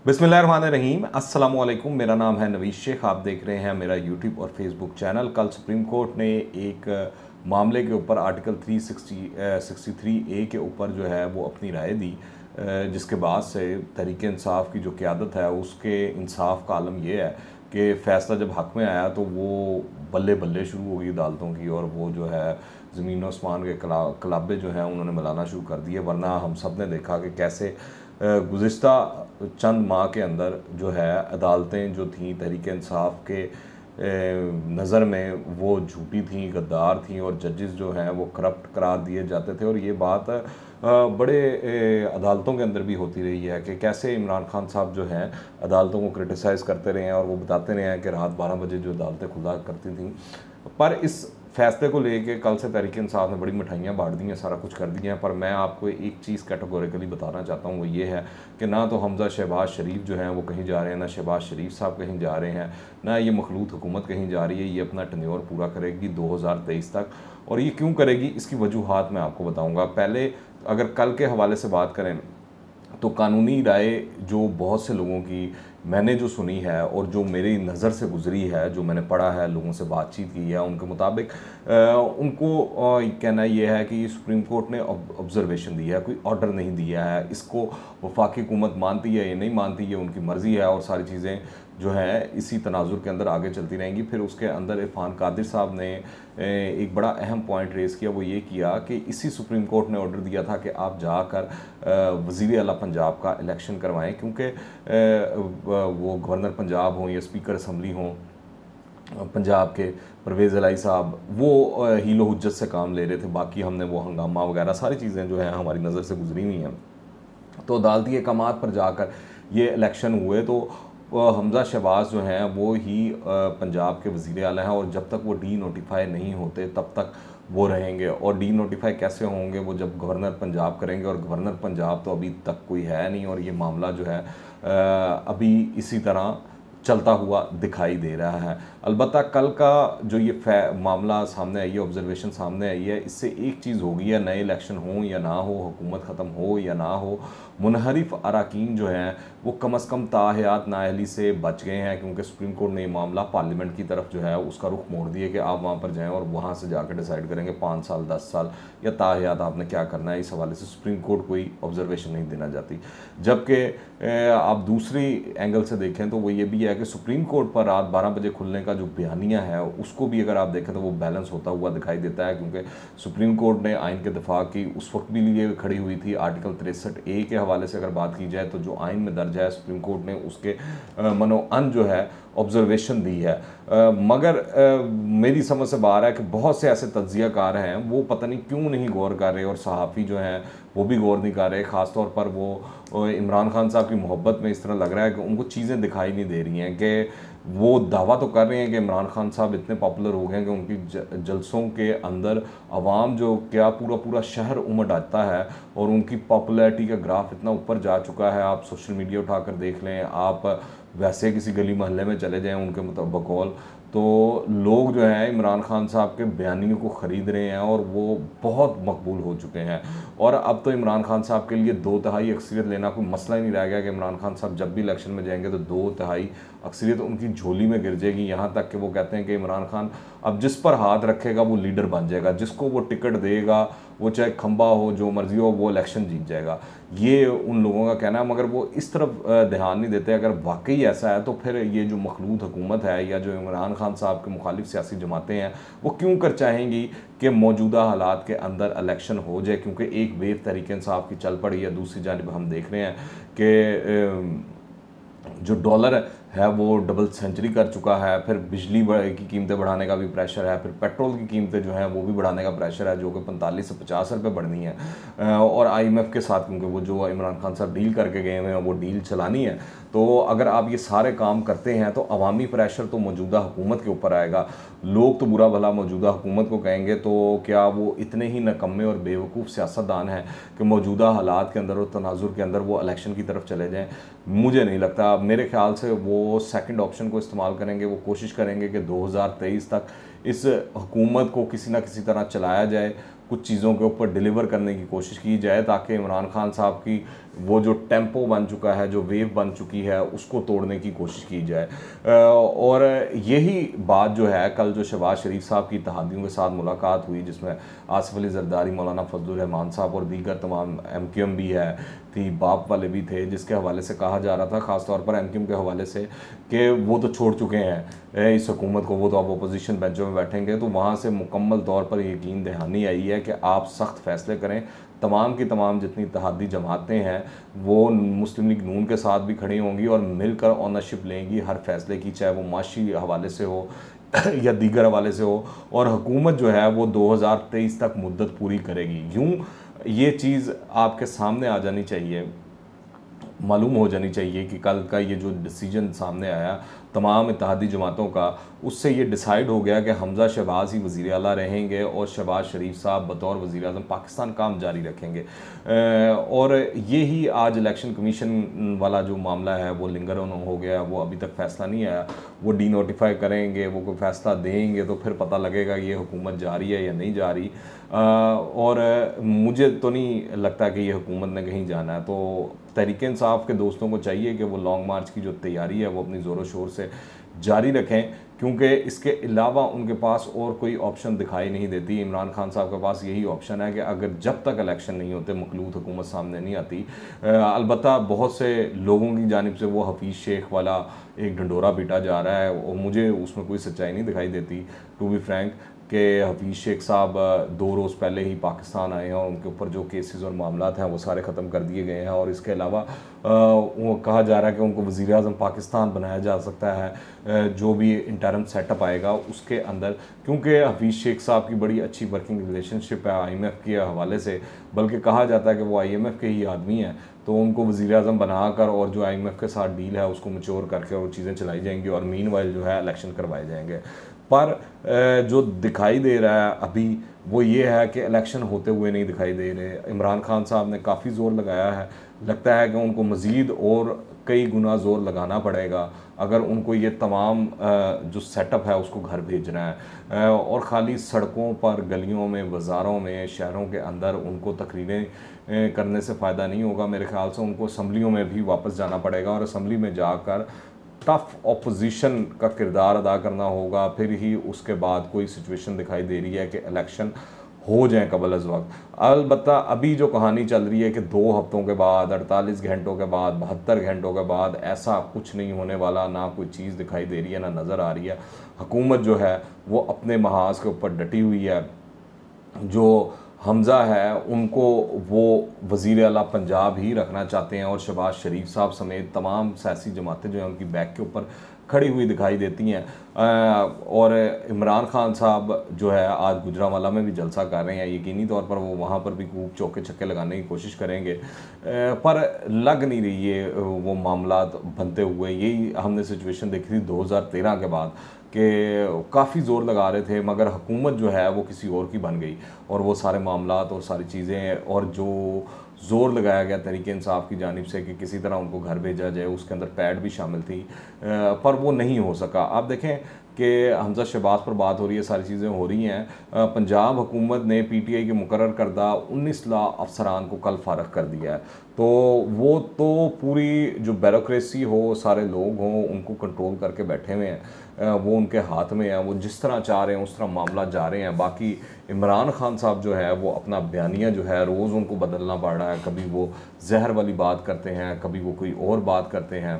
बिस्मिल्लाहिर्रहमानिर्रहीम। अस्सलामुअलैकुम। मेरा नाम है नवीश शेख। आप देख रहे हैं मेरा यूट्यूब और फेसबुक चैनल। कल सुप्रीम कोर्ट ने एक मामले के ऊपर आर्टिकल 363A के ऊपर जो है वो अपनी राय दी, जिसके बाद से तहरीक इंसाफ की जो क़यादत है उसके इंसाफ का आलम ये है कि फ़ैसला जब हक़ में आया तो वो बल्ले बल्ले शुरू हो गई अदालतों की, और वो जो है ज़मीन और आसमान के कलाबे जो हैं उन्होंने मिलाना शुरू कर दिए। वरना हम सब ने देखा कि कैसे गुज़िश्ता चंद माह के अंदर जो है अदालतें जो थीं तहरीक इंसाफ के नज़र में वो झूठी थीं, गद्दार थीं, और जजेस जो हैं वो करप्ट करार दिए जाते थे। और ये बात बड़े अदालतों के अंदर भी होती रही है कि कैसे इमरान खान साहब जो हैं अदालतों को क्रिटिसाइज़ करते रहे हैं, और वो बताते रहे हैं कि रात 12 बजे जो अदालतें खुला करती थीं। पर इस फैसले को लेके कल से तहरीक इंसाफ ने बड़ी मिठाइयाँ बांट दी हैं, सारा कुछ कर दिया है। पर मैं आपको एक चीज़ कैटेगोरिकली बताना चाहता हूँ, वो ये है कि ना तो हमज़ा शहबाज शरीफ जो हैं वो कहीं जा रहे हैं, ना शहबाज शरीफ साहब कहीं जा रहे हैं, ना ये मखलूत हुकूमत कहीं जा रही है। ये अपना टेन्योर पूरा करेगी 2023 तक। और ये क्यों करेगी, इसकी वजूहात मैं आपको बताऊँगा। पहले अगर कल के हवाले से बात करें तो कानूनी राय जो बहुत से लोगों की मैंने जो सुनी है और जो मेरी नज़र से गुज़री है, जो मैंने पढ़ा है, लोगों से बातचीत की है, उनके मुताबिक उनको कहना ये है कि सुप्रीम कोर्ट ने ऑब्जर्वेशन दी है, कोई ऑर्डर नहीं दिया है। इसको वफाकी हुकूमत मानती है या नहीं मानती है उनकी मर्ज़ी है, और सारी चीज़ें जो है इसी तनाजुर के अंदर आगे चलती रहेंगी। फिर उसके अंदर इरफान कादिर साहब ने एक बड़ा अहम पॉइंट रेज़ किया, वो ये किया कि इसी सुप्रीम कोर्ट ने ऑर्डर दिया था कि आप जाकर वज़ीर आला पंजाब का इलेक्शन करवाएं, क्योंकि वो गवर्नर पंजाब हों या स्पीकर असम्बली हों पंजाब के परवेज़ इलाही साहब, वो हीलो हुज्जत से काम ले रहे थे। बाकी हमने वो हंगामा वगैरह सारी चीज़ें जो हैं हमारी नज़र से गुजरी हुई हैं। तो अदालती अहकामात पर जाकर ये इलेक्शन हुए तो हमज़ा शहबाज जो हैं वो ही पंजाब के वज़ीर आला हैं, और जब तक वो डी नोटिफाई नहीं होते तब तक वो रहेंगे। और डी नोटिफाई कैसे होंगे, वो जब गवर्नर पंजाब करेंगे, और गवर्नर पंजाब तो अभी तक कोई है नहीं, और ये मामला जो है अभी इसी तरह चलता हुआ दिखाई दे रहा है। अलबत्ता कल का जो ये मामला सामने आई है, ऑब्जर्वेशन सामने आई है, इससे एक चीज़ होगी, या नए इलेक्शन हो या ना हो, हुकूमत ख़त्म हो या ना हो, मुनहरिफ अरकान जो हैं वो कम अज़ कम ताहयात नाअहली से बच गए हैं, क्योंकि सुप्रीम कोर्ट ने ये मामला पार्लियामेंट की तरफ जो है उसका रुख मोड़ दिए कि आप वहाँ पर जाएँ और वहाँ से जाकर डिसाइड करेंगे 5 साल 10 साल या ताहयात आपने क्या करना है। इस हवाले से सुप्रीम कोर्ट कोई ऑब्जर्वेशन नहीं देना चाहती। जबकि आप दूसरी एंगल से देखें तो वो ये भी है कि सुप्रीम कोर्ट पर रात 12 बजे खुलने का जो बयानिया है उसको भी अगर आप देखें तो वो बैलेंस होता हुआ दिखाई देता है, क्योंकि सुप्रीम कोर्ट ने आइन के दफा की उस वक्त भी लिए खड़ी हुई थी। आर्टिकल 63A के हवाले से अगर बात की जाए तो जो आइन में दर्ज है, सुप्रीम कोर्ट ने उसके मनोअन जो है ऑब्जर्वेशन दी है। मगर मेरी समझ से बाहर है कि बहुत से ऐसे तज्ज़ियाकार हैं वो पता नहीं क्यों नहीं गौर कर रहे, और सहाफ़ी जो हैं वो भी गौर नहीं कर रहे। ख़ास तौर पर वो इमरान खान साहब की मोहब्बत में इस तरह लग रहा है कि उनको चीज़ें दिखाई नहीं दे रही हैं, कि वो दावा तो कर रहे हैं कि इमरान खान साहब इतने पॉपुलर हो गए हैं कि उनकी जलसों के अंदर आवाम जो क्या पूरा पूरा शहर उमड़ आता है, और उनकी पॉपुलैरिटी का ग्राफ इतना ऊपर जा चुका है। आप सोशल मीडिया उठाकर देख लें, आप वैसे किसी गली मोहल्ले में चले जाएं, उनके बकौल तो लोग जो हैं इमरान खान साहब के बयानियों को ख़रीद रहे हैं, और वो बहुत मकबूल हो चुके हैं। और अब तो इमरान खान साहब के लिए 2/3 अक्सरियत लेना कोई मसला ही नहीं रह गया, कि इमरान खान साहब जब भी इलेक्शन में जाएंगे तो 2/3 अक्सरियत उनकी झोली में गिर जाएगी। यहाँ तक कि वो कहते हैं कि इमरान खान अब जिस पर हाथ रखेगा वो लीडर बन जाएगा, जिसको वो टिकट देगा, वो चाहे खंबा हो, जो मर्जी हो, वो इलेक्शन जीत जाएगा। ये उन लोगों का कहना है, मगर वो इस तरफ ध्यान नहीं देते। अगर वाकई ऐसा है तो फिर ये जो मखलूत हुकूमत है, या जो इमरान खान साहब के मुखालिफ सियासी जमातें हैं, वो क्यों कर चाहेंगी कि मौजूदा हालात के अंदर इलेक्शन हो जाए, क्योंकि एक वेव तहरीक इंसाफ की चल पड़ी है। दूसरी जानिब हम देख रहे हैं कि जो डॉलर है वो डबल सेंचुरी कर चुका है। फिर बिजली की कीमतें बढ़ाने का भी प्रेशर है, फिर पेट्रोल की कीमतें जो हैं वो भी बढ़ाने का प्रेशर है, जो कि 45 से 50 रुपये बढ़नी है। और IMF के साथ, क्योंकि वो जो इमरान खान साहब डील करके गए हुए हैं वो डील चलानी है। तो अगर आप ये सारे काम करते हैं तो अवामी प्रेशर तो मौजूदा हुकूमत के ऊपर आएगा। लोग तो बुरा भला मौजूदा हुकूमत को कहेंगे, तो क्या वो इतने ही नकम्मे और बेवकूफ़ सियासतदान हैं कि मौजूदा हालात के अंदर और तनाजुर के अंदर वो इलेक्शन की तरफ चले जाएँ? मुझे नहीं लगता। मेरे ख्याल से वो सेकंड ऑप्शन को इस्तेमाल करेंगे। वो कोशिश करेंगे कि 2023 तक इस हुकूमत को किसी ना किसी तरह चलाया जाए, कुछ चीज़ों के ऊपर डिलीवर करने की कोशिश की जाए, ताकि इमरान खान साहब की वो जो टेम्पो बन चुका है, जो वेव बन चुकी है, उसको तोड़ने की कोशिश की जाए। और यही बात जो है, कल जो शहबाज शरीफ साहब की इत्तेहादियों के साथ मुलाकात हुई, जिसमें आसिफ अली जरदारी, मौलाना फजलुर रहमान साहब और दीगर तमाम MQM भी है थी, बाप वाले भी थे, जिसके हवाले से कहा जा रहा था, ख़ास तौर पर MQM के हवाले से, कि वो तो छोड़ चुके हैं इस हुकूमत को, वो तो अब अपोजिशन बेंचों में बैठेंगे। तो वहाँ से मुकम्मल तौर पर यकीन दहानी आई है कि आप सख्त फैसले करें। तमाम की तमाम जितनी इत्तेहादी जमातें हैं वो मुस्लिम लीग नून के साथ भी खड़ी होंगी और मिलकर ओनरशिप लेंगी हर फैसले की, चाहे वो माशी हवाले से हो या दीगर हवाले से हो। और हुकूमत जो है वो 2023 तक मुद्दत पूरी करेगी। यूँ ये चीज़ आपके सामने आ जानी चाहिए, मालूम हो जानी चाहिए कि कल का ये जो डिसीजन सामने आया तमाम इत्तेहादी जमातों का, उससे ये डिसाइड हो गया कि हमज़ा शहबाज ही वज़ीर आला रहेंगे और शहबाज शरीफ साहब बतौर वज़ीर आज़म पाकिस्तान काम जारी रखेंगे। और ये ही आज इलेक्शन कमीशन वाला जो मामला है वो लिंगर ऑन हो गया, वो अभी तक फ़ैसला नहीं आया। वो डी नोटिफाई करेंगे, वो कोई फ़ैसला देंगे तो फिर पता लगेगा ये हुकूमत जा रही है या नहीं जा रही। और मुझे तो नहीं लगता कि ये हुकूमत ने कहीं जाना है। तो तहरीक इंसाफ के दोस्तों को चाहिए कि वो लॉन्ग मार्च की जो तैयारी है वो अपनी ज़ोरों शोर से जारी रखें, क्योंकि इसके अलावा उनके पास और कोई ऑप्शन दिखाई नहीं देती। इमरान खान साहब के पास यही ऑप्शन है कि अगर जब तक इलेक्शन नहीं होते मखलूत हुकूमत सामने नहीं आती। अलबत्ता बहुत से लोगों की जानिब से वो हफीज़ शेख वाला एक ढंडोरा पीटा जा रहा है और मुझे उसमें कोई सच्चाई नहीं दिखाई देती, टू बी फ्रैंक, कि हफीज़ शेख साहब 2 रोज़ पहले ही पाकिस्तान आए हैं और उनके ऊपर जो केसेस और मामलात हैं वो सारे ख़त्म कर दिए गए हैं। और इसके अलावा वो कहा जा रहा है कि उनको वज़ीर आज़म पाकिस्तान बनाया जा सकता है जो भी इंटरम सेटअप आएगा उसके अंदर, क्योंकि हफीज़ शेख साहब की बड़ी अच्छी वर्किंग रिलेशनशिप है IMF के हवाले से, बल्कि कहा जाता है कि वो IMF के ही आदमी हैं। तो उनको वज़ीर आज़म बनाकर और जो IMF के साथ डील है उसको मैच्योर करके और चीज़ें चलाई जाएंगी और मीनवाइल जो है इलेक्शन करवाए जाएंगे। पर जो दिखाई दे रहा है अभी वो ये है कि इलेक्शन होते हुए नहीं दिखाई दे रहे। इमरान खान साहब ने काफ़ी ज़ोर लगाया है, लगता है कि उनको मज़ीद और कई गुना ज़ोर लगाना पड़ेगा अगर उनको ये तमाम जो सेटअप है उसको घर भेजना है। और ख़ाली सड़कों पर, गलियों में, बाज़ारों में, शहरों के अंदर उनको तकरीरें करने से फ़ायदा नहीं होगा। मेरे ख़्याल से उनको असम्बलियों में भी वापस जाना पड़ेगा और असम्बली में जाकर टफ ऑपोजिशन का किरदार अदा करना होगा। फिर ही उसके बाद कोई सिचुएशन दिखाई दे रही है कि इलेक्शन हो जाए कबल अज़ वक्त। अलबत्ता अभी जो कहानी चल रही है कि 2 हफ्तों के बाद, 48 घंटों के बाद, 72 घंटों के बाद ऐसा कुछ नहीं होने वाला, ना कोई चीज़ दिखाई दे रही है, ना नज़र आ रही है। हुकूमत जो है वो अपने महाज के ऊपर डटी हुई है। जो हमज़ा है उनको वो वज़ीर आला पंजाब ही रखना चाहते हैं और शहबाज शरीफ साहब समेत तमाम सियासी जमातें जो हैं उनकी बैक के ऊपर खड़ी हुई दिखाई देती हैं। और इमरान खान साहब जो है आज गुजरांवाला में भी जलसा कर रहे हैं, यकीनी तौर पर वो वहाँ पर भी खूब चौके छक्के लगाने की कोशिश करेंगे, पर लग नहीं रही है वो मामलात बनते हुए। यही हमने सिचुएशन देखी थी 2013 के बाद कि काफ़ी ज़ोर लगा रहे थे मगर हुकूमत जो है वो किसी और की बन गई और वो सारे मामलात और सारी चीज़ें और जो ज़ोर लगाया गया तहरीक इंसाफ की जानिब से कि किसी तरह उनको घर भेजा जाए, उसके अंदर पैड भी शामिल थी, पर वो नहीं हो सका। आप देखें कि हमज़ा शहबाज पर बात हो रही है, सारी चीज़ें हो रही हैं। पंजाब हुकूमत ने PTI के मुकर्रर करदा 19 लाख अफसरान को कल फारग कर दिया है। तो वो तो पूरी जो ब्यूरोक्रेसी हो, सारे लोग हों, उनको कंट्रोल करके बैठे हुए हैं, वो उनके हाथ में है, वो जिस तरह चाह रहे हैं उस तरह मामला जा रहे हैं। बाकी इमरान खान साहब जो है वो अपना बयानिया जो है रोज़ उनको बदलना पड़ रहा है, कभी वो जहर वाली बात करते हैं, कभी वो कोई और बात करते हैं,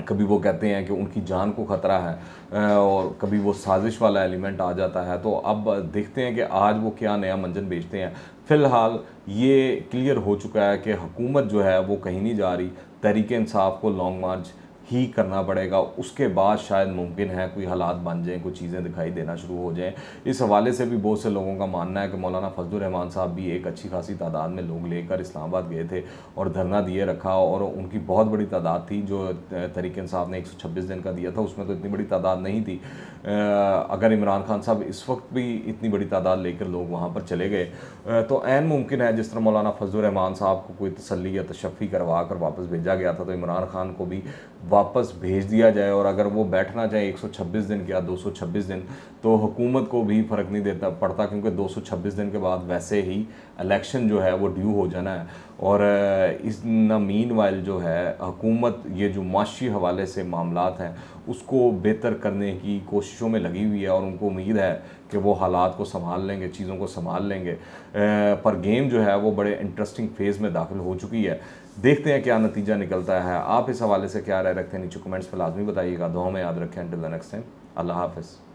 कभी वो कहते हैं कि उनकी जान को ख़तरा है और कभी वो साजिश वाला एलिमेंट आ जाता है। तो अब देखते हैं कि आज वो क्या नया मंजन बेचते हैं। फ़िलहाल ये क्लियर हो चुका है कि हुकूमत जो है वो कहीं नहीं जा रही, तहरीक इंसाफ को लॉन्ग मार्च ही करना पड़ेगा। उसके बाद शायद मुमकिन है कोई हालात बन जाएँ, कुछ चीज़ें दिखाई देना शुरू हो जाएँ। इस हवाले से भी बहुत से लोगों का मानना है कि मौलाना फजलुर रहमान साहब भी एक अच्छी खासी तादाद में लोग लेकर इस्लामाबाद गए थे और धरना दिए रखा और उनकी बहुत बड़ी तादाद थी। जो तहरीक इंसाफ ने 126 दिन का दिया था उसमें तो इतनी बड़ी तादाद नहीं थी। अगर इमरान खान साहब इस वक्त भी इतनी बड़ी तादाद लेकर लोग वहाँ पर चले गए तो ऐन मुमकिन है जिस तरह मौलाना फजलुर रहमान साहब को कोई तसल्ली या तशफ़ी करवा कर वापस भेजा गया था तो इमरान खान को भी वापस भेज दिया जाए। और अगर वो बैठना चाहे 126 दिन या 226 दिन तो हुकूमत को भी फ़र्क नहीं देता पड़ता, क्योंकि 226 दिन के बाद वैसे ही इलेक्शन जो है वो ड्यू हो जाना है। और इस मीन वाइल जो है हुकूमत ये जो माशी हवाले से मामलात हैं उसको बेहतर करने की कोशिशों में लगी हुई है और उनको उम्मीद है कि वो हालात को संभाल लेंगे, चीज़ों को संभाल लेंगे। पर गेम जो है वो बड़े इंटरेस्टिंग फेज़ में दाखिल हो चुकी है। देखते हैं क्या नतीजा निकलता है। आप इस हवाले से क्या राय रखते हैं नीचे कमेंट्स में लाजमी बताइएगा। दुआ में याद रखें। अंटिल द नेक्स्ट टाइम, अल्लाह हाफ़िज़।